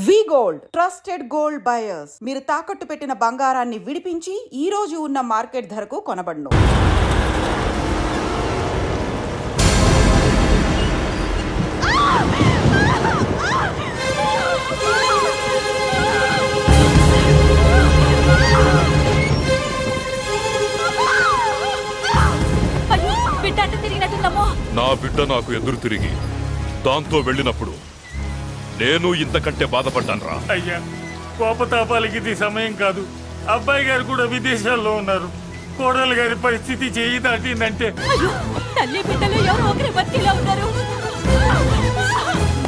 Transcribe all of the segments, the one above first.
వి gold trusted gold buyers మీరు తాకట్టు పెట్టిన బంగారాన్ని విడిపించి ఈ రోజు ఉన్న మార్కెట్ ధరకు కొనబడును. నా బిడ్డ నాకు ఎదురు తిరిగి దాంతో వెళ్ళినప్పుడు నేను ఇంతకంటే బాధపడ్డానురా. అయ్యా, కోపతాపాలకి ఇది సమయం కాదు. అబ్బాయి గారు కూడా విదేశాల్లో ఉన్నారు. కోడలు గారి పరిస్థితి చేయి దాటిందంటే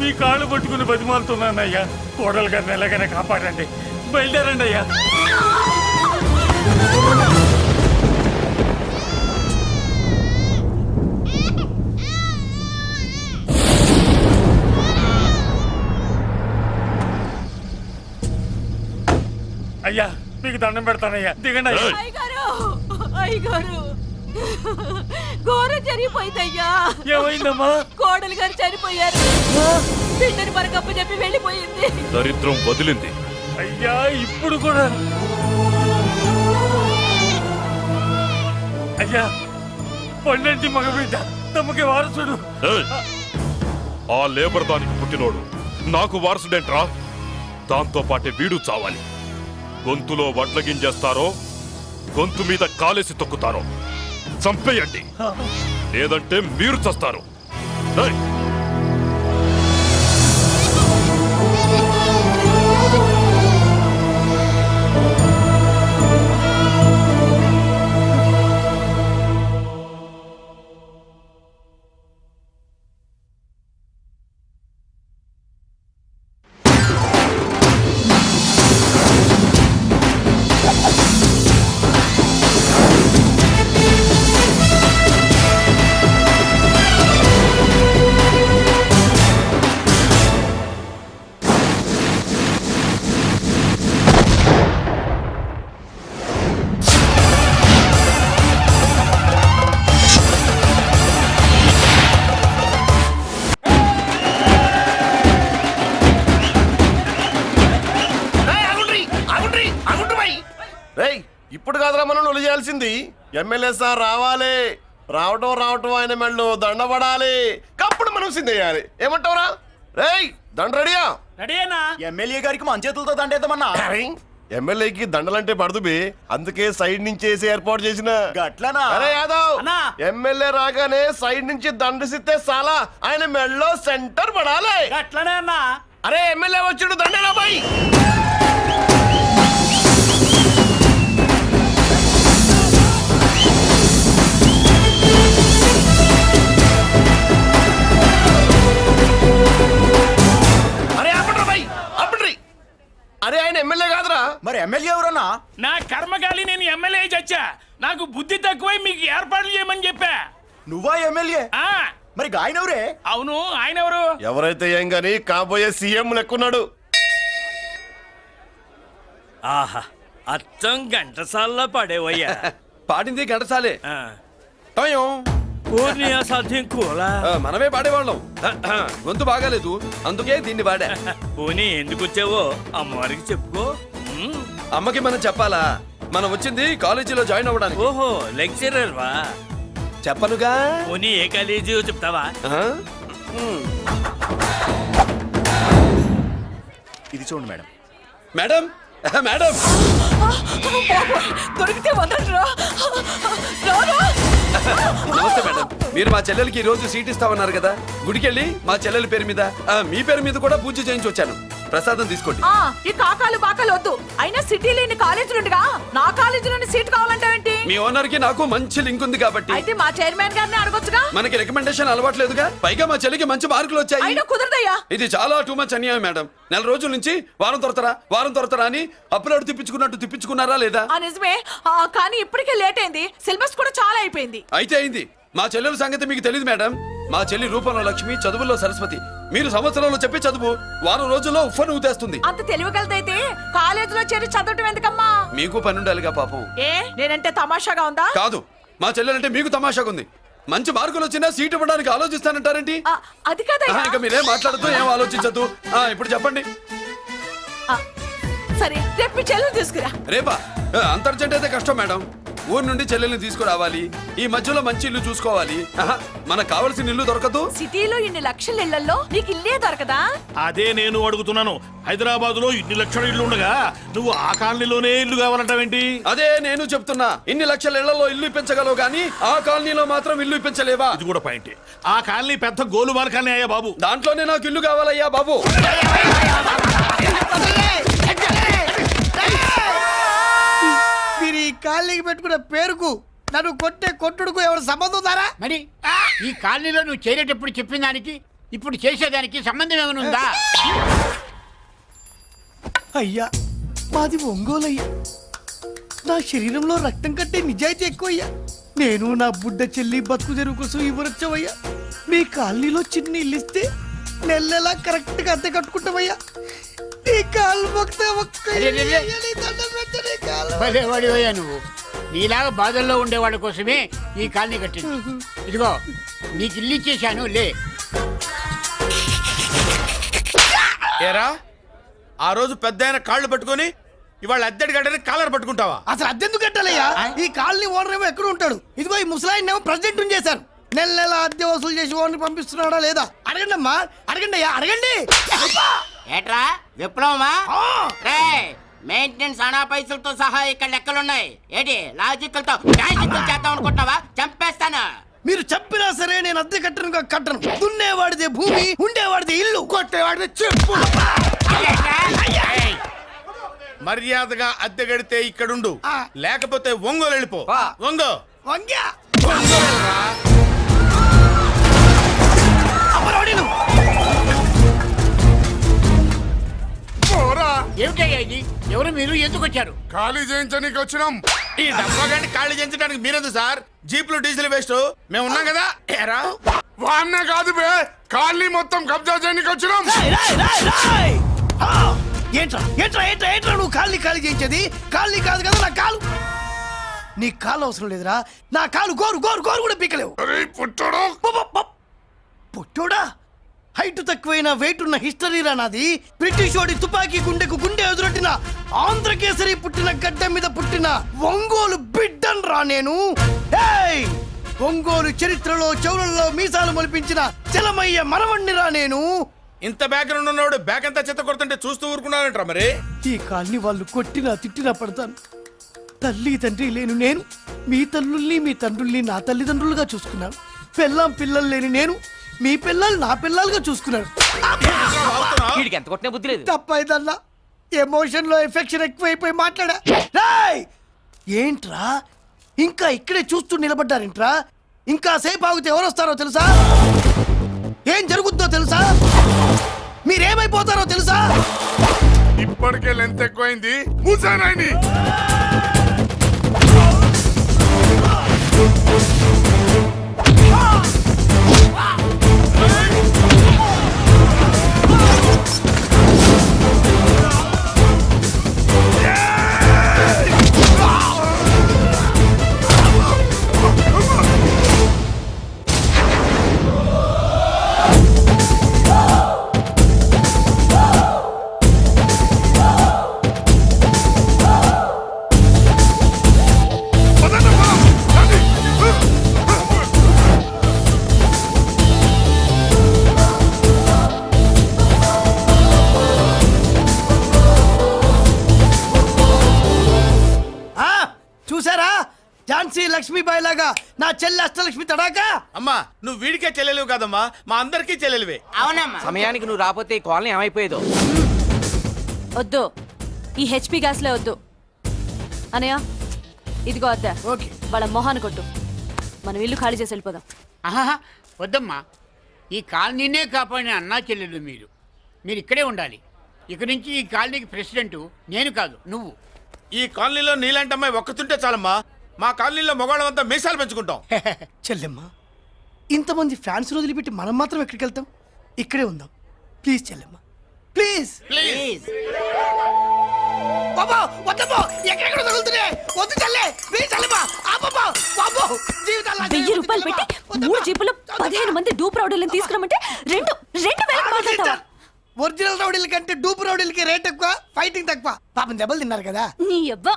మీ కాళ్ళు పట్టుకుని బతిమాలుతున్నానయ్యా. కోడలు గారిని ఎలాగైనా కాపాడండి. బయలుదేరండి అయ్యా. అయ్యా, మీకు దండం పెడతానయ్యా, దిగండి అయ్యా. అయ్యగారు ఘోరం జరిగిపోయిందయ్యా. ఏమైందమ్మా? కోడలు గారు చనిపోయారు. బిడ్డని మనకప్ప చెప్పి వెళ్ళిపోయింది. దరిద్రం వదిలింది. అయ్యా, ఇప్పుడు కూడా అయ్యా, పండంటి మగబిడ్డ తమకి వారసుడు. ఆ లేబర్ దానికి పుట్టినోడు నాకు వారసుడేంట్రా? దాంతో పాటే వీడు చావాలి. గొంతులో వడ్ల గింజేస్తారో గొంతు మీద కాలేసి తొక్కుతారో చంపేయండి, లేదంటే మీరు చస్తారు. ఇప్పుడు కాదురా మనం నొలి చేయాల్సింది. ఎమ్మెల్యే సార్ రావాలి. రావటం ఆయన మెళ్ళు దండపడాలి. కప్పుడు మనం సిందేయాలి. ఏమంటావురా? రేయ్, దండ రెడీయా? రెడీనా? ఎమ్మెల్యే గారికి మన చేతులతో దండేద్దామన్నా. ఎమ్మెల్యేకి దండలంటే పడదు బే, అందుకే సైడ్ నుంచి వేసి ఏర్పాటు చేసిన. గట్లనా? అరే యాదవ్, ఎమ్మెల్యే రాగానే సైడ్ నుంచి దండసిస్తే చాలా ఆయన మెళ్ళో సెంటర్ పడాలి. అట్లనే అన్నా. అరే ఎమ్మెల్యే వచ్చాడు, దండేనా బాయ్. అరే ఆయన ఎమ్మెల్యే కాదురా. మరి ఎమ్మెల్యే ఎవరన్నా? నా కర్మగాలి, నేను ఎమ్మెల్యే చచ్చా. నాకు బుద్ధి తక్కువై మీకు ఏర్పాట్లు చేయమని చెప్పా. నువ్వా ఎమ్మెల్యే? మరి ఆయన ఎవరే? అవును, ఆయన ఎవరు? ఎవరైతే ఏం గాని కాబోయే సీఎం లెక్కున్నాడు. ఆహా, అచ్చం ఘంటసాల్లో పడేవయ్యా. పాడింది ఘంటసాలే. సాధ్యం కూలా మనమే పాడేవాళ్ళం. గొంతు బాగాలేదు, అందుకే దీన్ని పాడా. పోనీ ఎందుకు వచ్చావో అమ్మవారికి చెప్పుకో. అమ్మకి మనం చెప్పాలా? మనం వచ్చింది కాలేజీలో జాయిన్ అవ్వడానికి. ఓహో, లెక్చరర్ వా? చెప్పనుగా. పోనీ ఏ కాలేజీ చెప్తావా? ఇది చూడండి మేడం. మేడం మేడం దొరికితే వదలరా. నమస్తే మేడం. మీరు మా చెల్లెలకి ఈ రోజు సీట్ ఇస్తామన్నారు కదా, గుడికెళ్ళి మా చెల్లెల పేరు మీద మీ పేరు మీద కూడా పూజ చేయించి వచ్చాను. ప్రసాదం తీసుకోండి. ఈ కాకాలు బాకాలు వద్దు. అయినా సిటీ లేని కాలేజీలుండగా నా కాలేజీలోని సీట్ కావాలంటావేంటి? మీ ఓనర్ కి నాకు మంచి లింక్ ఉంది కాబట్టి. అయితే మా చైర్మన్ గారిని అడగొచ్చుగా. మనకి రికమెండేషన్ అలవాట్లేదుగా. పైగా మా చెల్లికి మంచి మార్కులు వచ్చాయి. అయినా కుదరదయ్యా. ఇది చాలా టూ మచ్ అన్యాయం మేడం. నెల రోజుల నుంచి వారం తొరతరా అని అప్లోడ్ తిప్పించుకున్నట్టు తిప్పించుకున్నారా లేదా? నిజమే, కానీ ఇప్పటికే లేట్ అయింది. సిలబస్ కూడా చాలా అయిపోయింది. అయితే అయింది. మా చెల్లెల సంగతి మీకు తెలియదు మేడం. మా చెల్లి రూపంలో లక్ష్మి, చదువుల్లో సరస్వతి. మీరు సంవత్సరంలో చెప్పి చదువు వారం రోజుల్లో ఉఫ్ఫను ఊతేస్తుంది. అంత తెలివిగలదైతే కాలేజీలో చేరి చదవటం ఎందుకమ్మా? మీకు పని ఉండాలిగా పాపం. నేనంటే తమాషాగా ఉందా? కాదు, మా చెల్లెలంటే మీకు తమాషాగా ఉంది. మంచి మార్కులు వచ్చినా సీట్ ఇవ్వడానికి ఆలోచిస్తానంటారేంటి? అది కాదయ్యా. ఇంకా మీరేం మాట్లాడుతూ ఏం ఆలోచించద్దు. ఇప్పుడు చెప్పండి. ఆ, సరే రేపు మీ చెల్లెలు తీసుకురా. రేపా అంత అర్జెంట్ అయితే కష్టం మేడం. ఊరు నుండి చెల్లెల్ని తీసుకురావాలి, ఈ మధ్యలో మంచి ఇల్లు చూసుకోవాలి. ఆహా, మనకు కావలసిన ఇల్లు దొరకదు. సిటీలో ఇన్ని లక్షల ఇళ్లలో నీకు ఇల్లే దొరకదా? అదే నేను అడుగుతున్నాను. హైదరాబాద్ లో ఇన్ని లక్షల ఇల్లు ఉండగా నువ్వు ఆ కాలనీలోనే ఇల్లు కావాలంటావేంటి? అదే నేను చెప్తున్నా, ఇన్ని లక్షల ఇళ్లలో ఇల్లు ఇప్పించగలవు గానీ ఆ కాలనీలో మాత్రం ఇల్లు ఇప్పించలేవా? ఇది కూడా పాయింట్. ఆ కాలనీ పెద్ద గోలుమార్ కాలనీ అయ్యా బాబు. దాంట్లోనే నాకు ఇల్లు కావాలయ్యా బాబు. మీరు ఈ కాలనీకి పెట్టుకున్న పేరుకు నన్ను కొట్టే కొట్టుడుకు ఎవరు సంబంధం ఉందారా? మరి ఈ కాలనీలో నువ్వు చేరేటప్పుడు చెప్పిన దానికి ఇప్పుడు చేసేదానికి సంబంధం ఏమైనా ఉందా? అయ్యా మాది ఒంగోలు అయ్యా. నా శరీరంలో రక్తం కట్టే నిజాయితీ ఎక్కువ అయ్యా. నేను నా బుడ్డ చెల్లి బతుకు తెరువు కోసం ఇవ్వరొచ్చావయ్యా. మీ కాలనీలో చిన్న ఇల్లు ఇస్తే నెలలా కరెక్ట్ గా అద్దె కట్టుకుంటామయ్యా. నీ కాలు మొక్కితే ఒక్క అరే, అరే, అరే. నీ దండం పెట్టు, నీ కాలు. భలేవాడివయ్యా నువ్వు. నీలాగా బాధల్లో ఉండేవాళ్ళ కోసమే ఈ కాలనీ కట్టింది. ఇదిగో నీకు ఇల్లు ఇచ్చేశాను, లే. ఏరా ఆ రోజు పెద్ద ఆయన కాళ్ళు పట్టుకొని ఇవాళ అద్దెడి గడ్డని కాలర్ పట్టుకుంటావా? అసలు అద్దెందుకు కట్టాలయ్యా? ఈ కాలనీ ఓనర్ ఏమో ఎక్కడ ఉంటాడు? ఇదిగో ఈ ముసలాయిన్ ఏమో ప్రెసిడెంట్ చేశారు. నెల నెల అద్దె వసూలు చేసి ఓనర్ పంపిస్తున్నాడా లేదా అడగండి అమ్మా, అడగండి అయ్యా, అడగండి. ఏట్రా విప్లవమా? ఆ! రే మెయింటెనెన్స్ అనా పైసలతో సహా ఇక్కడ లెక్కలున్నాయి. ఏంటి లాజికల్ తో మ్యాజికల్ చేద్దాం అనుకుంటావా? చంపేస్తాను. మీరు చెప్పినా సరే నేను అద్దె కట్టను. దున్నేవాడిదే భూమి, ఉండేవాడిదే ఇల్లు, కొట్టేవాడిదే చెప్పు. ఏయ్, మర్యాదగా అద్దె గడితే ఇక్కడుండు, ఆ. లేకపోతే ఒంగోలు వెళ్ళిపో. ఒంగో వంగ్యా అమరవాడిను. ఏమిటయ్యా ఇది? ఎవరు మీరు? ఎందుకు వచ్చారు? ఖాళీ చేయించడానికి వచ్చినాం. ఈ డబ్బా గంట ఖాళీ చేయించడానికి మీరెందు సార్? జీప్లు డీజిల్ వేస్ట్, మేము ఉన్నాం కదా. ఏరా వాన్న కాదు బే, ఖాళీ మొత్తం కబ్జా చేయడానికి వచ్చినాం. రాయ్, రాయ్, రాయ్, రాయ్. ఆ! ఏంట్రా ఏంట్రా ఏంట్రా ఏంట్రా నువ్వు ఖాళీ చేయించేది? ఖాళీ కాదు కదా నా కాలు. నీ కాలు అవసరం లేదురా, నా కాలు గోరు గోరు గోరు కూడా పీకలేవు. పుట్టోడా, హైట్ తక్కువైన వెయిట్ ఉన్న హిస్టరీరా నాది. బ్రిటిష్ వాడి తుపాకీ గుండెకు గుండె ఎదురొట్టిన ఆంధ్రకేసరి పుట్టిన గడ్డ మీద పుట్టిన ఒంగోలు బిడ్డన్ రా నేను. ఏయ్! ఒంగోలు చరిత్రలో చౌరల్లో మీసాలు మొలిపించిన చలమయ్య మనవణ్ణిరా నేను. ఇంత బ్యాక్గ్రౌండ్ ఉన్నవాడు బ్యాక్ అంతా చెత్త కొడుతుంటే చూస్తూ ఊరుకున్నానంటారా మరి? ఈ కాల్ని వాళ్ళు కొట్టినా తిట్టినా పడతాను. తల్లి తండ్రి లేను నేను మీ తల్లుల్ని మీ తండ్రుల్ని నా తల్లిదండ్రులుగా చూసుకున్నాను. పెళ్ళాం పిల్లలు లేని నేను మీ పిల్లలు నా పిల్లలుగా చూసుకున్నాను. ఎంత కొట్టిన బుద్ధి లేదు. తప్పైదల్లా ఎమోషన్ లో ఎఫెక్షన్ ఎక్కువైపోయి మాట్లాడా. రేయ్! ఏంట్రా ఇంకా ఇక్కడే చూస్తూ నిలబడ్డారేంట్రా? ఇంకా సేపు ఆగితే ఎవరు వస్తారో తెలుసా? ఏం జరుగుద్దో తెలుసా? మీరేమైపోతారో తెలుసా? ఇప్పటికే లెంత్ ఎక్కువైంది, మూసానాయని. చూసారా, ఝాన్సీ లక్ష్మీబాయి లాగా నా చెల్లి అష్టలక్ష్మి తడాకా. అమ్మా నువ్వు వీడికే చెల్లెలివి కాదమ్మా, మా అందరికీ చెల్లెలివే. అవునమ్మా. సమయానికి నువ్వు రాకపోతే ఈ కాలనీ ఏమైపోయేదో. వద్దు, ఈ హెచ్పి గ్యాస్లే వద్దు. అనయ్య ఇదిగో అద్దా, ఓకే. వాళ్ళ మొహాన్ని కొట్టు. మనం ఇల్లు ఖాళీ చేసి వెళ్ళిపోదాం. ఆహా, వద్దమ్మా. ఈ కాలనీనే కాపాడిన అన్నా చెల్లెలు మీరు. మీరు ఇక్కడే ఉండాలి. ఇక నుంచి ఈ కాలనీకి ప్రెసిడెంట్ నేను కాదు, నువ్వు. ఈ కాలనీలో నీలాంటి అమ్మాయి ఒక్కతుంటే చాలమ్మా. మా కాలనీలో మగవాళ్ళంతా మీసాలు పెంచుకుంటాం. చెల్లెమ్మ, ఇంతమంది ఫ్యాన్స్ వదిలిపెట్టి మనం మాత్రం ఎక్కడికి వెళ్తాం? ఇక్కడే ఉందాం ప్లీజ్ చెల్లెమ్మ, ప్లీజ్. ప్లీజ్. బాబా వద్దమ్మా, ఎక్కడెక్కడ తగులుతున్నాయి, వద్దు చెల్లె, ప్లీజ్ చెల్లెమ్మ. ఆపమ్మా, బాబు, జీవితాల్లో 1000 రూపాయలు పెట్టి 3 జీపులు 15 మంది డూప్ రౌడర్లను తీసుకురమ్మంటే 2,000 మాట్లాడతావా? ఒరిజినల్ రౌడీల కంటే డూపు రౌడీలకి రేట్ ఎక్కువ, ఫైటింగ్ తక్కువ. పాపం దెబ్బలు తిన్నారు కదా. నీ అబ్బా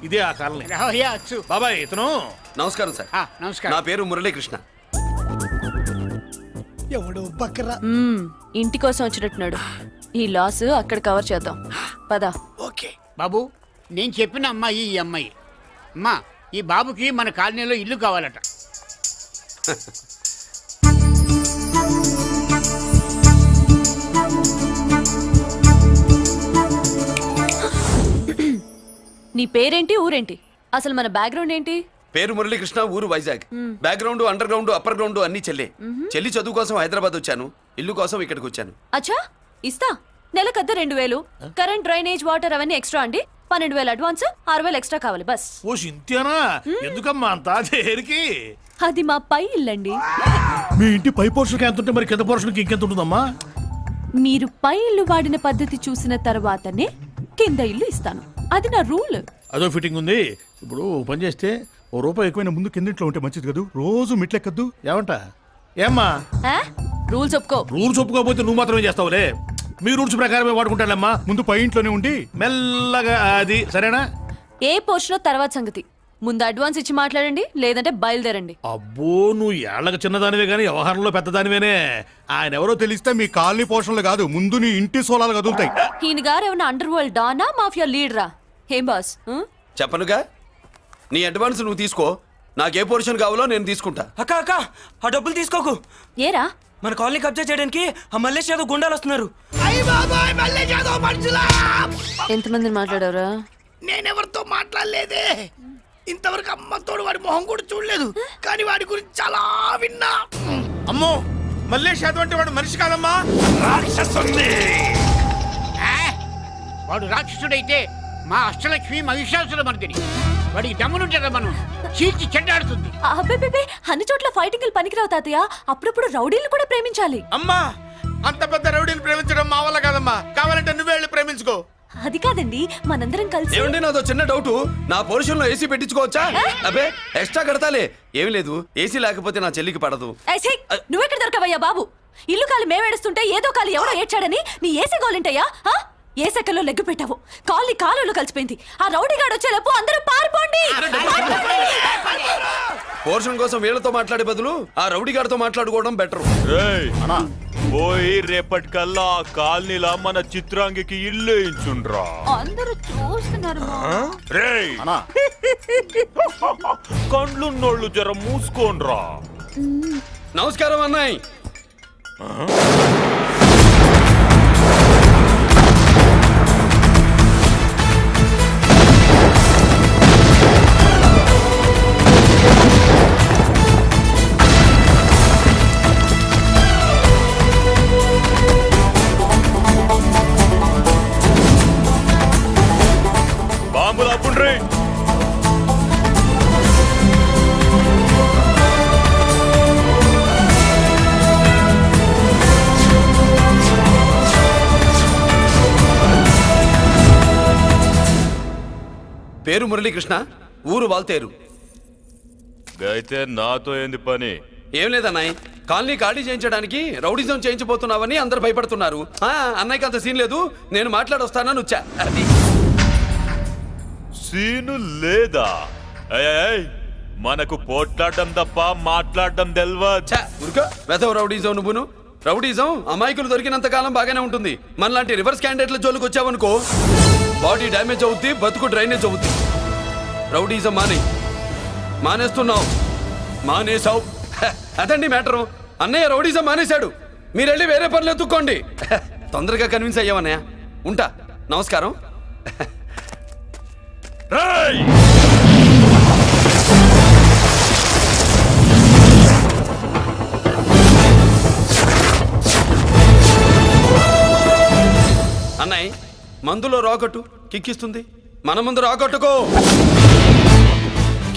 ఇదే ఆ కాలనీ. రావయ్యా అచ్చు. బాబాయ్ ఇతను నమస్కారం సార్. నమస్కారం. నా పేరు మురళీకృష్ణ. ఎవడు బక్కరా. ఇంటి కోసం వచ్చినట్టున్నాడు. ఈ లాస్ అక్కడ కవర్ చేద్దాం పదా. ఓకే బాబు, నేను చెప్పిన అమ్మాయి ఈ అమ్మాయి. అమ్మా, ఈ బాబుకి మన కాలనీలో ఇల్లు కావాలట. నీ పేరేంటి, ఊరేంటి, అసలు మన బ్యాక్గ్రౌండ్ ఏంటి? పేరు మురళీకృష్ణ, ఊరు Vizag. Background, under ground, upper ground అన్ని చెల్లె. చెల్లి చదువు కోసం హైదరాబాద్ వచ్చాను, ఇల్లు కోసం ఇక్కడికి వచ్చాను. అచ్చా, ఇస్తా. నెలకద్ద 2000, కరెంట్, డ్రైనేజ్, వాటర్ అవన్నీ ఎక్స్ట్రా అండి. 12,000 అడ్వాన్స్, 6,000 ఎక్స్ట్రా కావాలి బస్. ఓ సింతేనా? ఎందుకమ్మా అంత దేనికి? అది మా పై ఇల్లండి. మీ ఇంటి పై పోర్షన్కి ఎంత ఉంటే మరి కింద పోర్షన్కి ఇంకెంత ఉంటుందమ్మా? మీరు పై ఇల్లు వాడిన పద్ధతి చూసిన తర్వాతనే కింద ఇల్లు ఇస్తాను. అది నా రూల్. అదో ఫిట్టింగ్ ఉంది. ఇప్పుడు ఓ పని చేస్తే ₹1 ఎక్కువైనా ముందు కిందింట్లో ఉంటే మంచిది కదూ. రోజు మిట్లెక్కద్దు ఏమంట? ఏమ్మా రూల్స్ ఒప్పుకో. రూల్స్ ఒప్పుకోకపోతే నువ్వు మాత్రమే చేస్తావులే. మీ రూల్స్ ప్రకారమే వాడుకుంటానమ్మా. ముందు పై ఇంట్లోనే ఉండి మెల్లగా అది సరేనా? ఏ పోర్షన్ తర్వాత సంగతి. ముందు అడ్వాన్స్ ఇచ్చి మాట్లాడండి, లేదంటే బయలుదేరండి. అబ్బో, నువ్వు ఏళ్ళకి చిన్నదానివే కానీ వ్యవహారంలో పెద్దదానివేనే. ఆయన ఎవరో తెలిస్తే మీ కాలనీ పోషణలు కాదు, ముందు నీ ఇంటి సోలాలు కదులుతాయి. ఈయన గారు ఏమన్నా అండర్ వరల్డ్ డానా, మాఫియా లీడరా? ఏం బాస్? చెప్పనుగా, నీ అడ్వాన్స్ నువ్వు తీసుకో, నాకే పోర్షన్ కావాలో నేను తీసుకుంటా. అక్క అక్క, ఆ డబ్బులు తీసుకోకు. ఏరా? మన కాలనీ కబ్జా చేయడానికి ఆ మల్లేష్ యాదవ్ గుండాలు వస్తున్నారు. అయ్య బాబాయ్, మళ్ళీ ఏదో మనుషులా. ఎంతమందిని మాట్లాడారా? నేనెవరితో మాట్లాడలేదే. ఇంతవరకు అమ్మతోడు వాడి మొహం కూడా చూడలేదు, కానీ వాడి గురించి చాలా విన్నా. అమ్మో, మల్లేష్ యాదవ్ అంటే వాడు మనిషి కాదమ్మా, రాక్షసుని. వాడు రాక్షసుడైతే మా అష్టలక్ష్మి మహిషాసుల మర్దిని. వాడికి దమ్మునుంటారా మనం చీల్చి చెడ్డాడుతుంది. అబ్బే, అన్ని చోట్ల ఫైటింగ్ పనికిరావు తాతయ్య. అప్పుడప్పుడు రౌడీలు కూడా ప్రేమించాలి. అమ్మా, అంత పెద్ద రౌడీని ప్రేమించడం మా వల్ల కాదమ్మా. కావాలంటే నువ్వే వెళ్ళి ప్రేమించుకో. అది కాదండి, మనందరం కలిసి. ఏమండి, నాదో చిన్న డౌట్. నా పోర్షన్ లో ఏసీ పెట్టించుకోవచ్చా? అబ్బే, ఎక్స్ట్రా కడతాలే. ఏమి లేదు, ఏసీ లేకపోతే నా చెల్లికి పడదు. నువ్వెక్కడ దొరకవయ్యా బాబు? ఇల్లు కాలి మేమేడుస్తుంటే ఏదో కాలి ఎవరో ఏడ్చాడని నీ ఏసీ గోలింటయ్యా? ఏ సెకల్లో లెగ్గు పెట్టావు? కాలి కాలులో కలిసిపోయింది. ఆ రౌడీగాడు వచ్చేలోపు అందరూ పారిపోండి. పోర్షన్ కోసం వీళ్ళతో మాట్లాడే బదులు ఆ రౌడీ గారితో మాట్లాడుకోవడం బెటర్. పోయి రేపటికల్లా ఆ కాలనీలా మన చిత్రాంగికి ఇల్లు వేయించుండ్రా. అందరూ చూస్తున్నారు. రేయ్, కండ్లున్నోళ్ళు జర మూసుకోండ్రా. నమస్కారం అన్నాయ్. బాంబులు ఆపుండ్రీ. పేరు మురళీకృష్ణ, ఊరు వాల్తేరు. అయితే నాతో ఏంది పని? ఏం లేదన్నాయ్, కాలనీ ఖాళీ చేయించడానికి రౌడీజం చేయించబోతున్నావని అందరు భయపడుతున్నారు. అన్నయ్యకి అంత సీన్ లేదు, నేను మాట్లాడొస్తానని వచ్చా. అది సీను లేదా? ఏయ్, మనకు పోట్లాడడం తప్ప మాట్లాడడం తెల్వా. వెధవ రౌడీజం నువ్వును. రౌడీజం అమాయకులు దొరికినంత కాలం బాగానే ఉంటుంది. మనలాంటి రివర్స్ క్యాండిడేట్ల జోలికి వచ్చావనుకో, బాడీ డ్యామేజ్ అవుద్ది, బతుకు డ్రైనేజ్ అవుద్ది. రౌడీజం మానేస్తున్నావు, మానేసావు. అదండి మ్యాటరు. అన్నయ్య రౌడీజం మానేశాడు, మీరెళ్ళి వేరే పనులు ఎత్తుక్కోండి. తొందరగా కన్విన్స్ అయ్యావన్నయ్య. ఉంటా, నమస్కారం. రేయ్, అన్నయ్య, మందులో రాకట్టు కిక్కిస్తుంది, మన ముందు రాకట్టుకో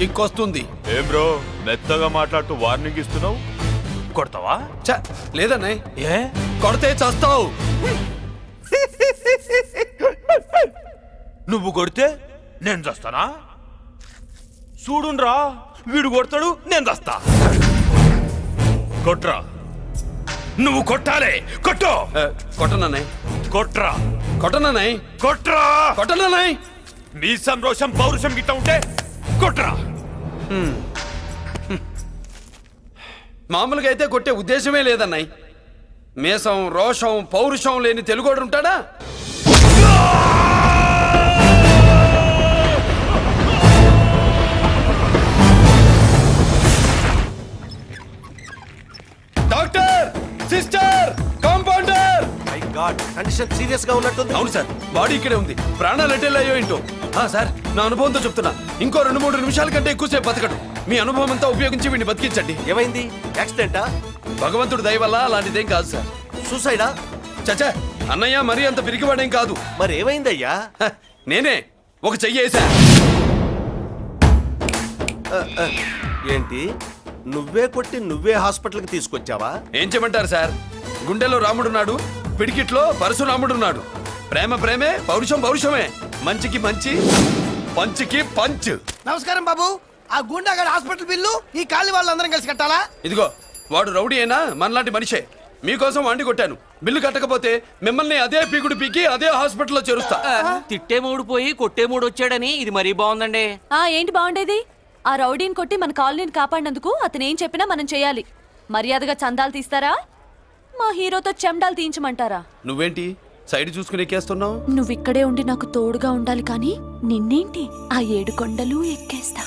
కిక్ వస్తుంది. ఏం బ్రో మెత్తగా మాట్లాడుతూ వార్నింగ్ ఇస్తున్నావు? కొడతావా? లేదన్నయ్య, ఏ కొడితే చస్తావు. నువ్వు కొడితే నేను చస్తానా? చూడుండ్రా, వీడు కొడతాడు, నేను చస్తా. కొట్రా. నువ్వు కొట్టాలి. కొట్టు. కొట్టనన్నాయ్, కొట్రా. కొట్టనన్నాయ్, కొట్రా. కొట్టనన్నాయ్. నీ సంరోషం పౌరుషం గిట్ట ఉంటే కొట్రా. మామూలుగా అయితే కొట్టే ఉద్దేశమే లేదన్నాయ్. మేషం, రోషం, పౌరుషం లేని తెలుగోడు ఉంటాడా? Doctor, sister, compounder. Condition serious గా ఉన్నట్టుంది. అవును సార్, బాడీ ఇక్కడే ఉంది. ప్రాణాలు ఎట్టేలా అయ్యో ఏంటో. సార్, నా అనుభవంతో చెప్తున్నా, ఇంకో 2-3 నిమిషాల కంటే ఎక్కువసేపు బతకడు. మీ అనుభవం అంతా ఉపయోగించి వీడిని బతికించండి. ఏమైంది? యాక్సిడెంటా? భగవంతుడు దయ వల్ల అలాంటిదేం కాదు సార్. సూసైడా? చచ్చా, అన్నయ్య మరీ అంత పిరికివాడేం కాదు. మరి ఏమైందయ్యా? నేనే ఒక చెయ్యి వేసా. ఏంటి, నువ్వే కొట్టి నువ్వే హాస్పిటల్కి తీసుకొచ్చావా? ఏం చేయమంటారు సార్, గుండెలో రాముడున్నాడు, పిడికిట్లో పరశురాముడున్నాడు. ప్రేమ ప్రేమే, పౌరుషం పౌరుషమే. మంచికి మంచి, పంచికి పంచ్. నమస్కారం బాబు. ఆ గుండాగడ్ హాస్పిటల్ బిల్లు ఈ కాలి వాళ్ళందరం కలిసి కట్టాలా? ఇదిగో, వాడు రౌడీ అయినా మనలాంటి మనిషే. మీకోసం వండి కొట్టాను. బిల్లు కట్టకపోతే మిమ్మల్ని అదే పీకుడు పీకి అదే హాస్పిటల్లో చేరుస్తా. తిట్టే మూడు పోయి కొట్టే మూడు వచ్చాడని ఇది మరీ బాగుందండి. ఏంటి బాగుండేది? ఆ రౌడీని కొట్టి మన కాలనీని కాపాడినందుకు అతను ఏం చెప్పినా మనం చేయాలి. మర్యాదగా చందాలు తీస్తారా, మా హీరోతో చెండాలు తీయించమంటారా? నువ్వేంటి సైడ్ చూసుకుని ఎక్కేస్తున్నావు? నువ్విక్కడే ఉండి నాకు తోడుగా ఉండాలి, కానీ నిన్నేంటి ఆ 7 కొండలు ఎక్కేస్తా.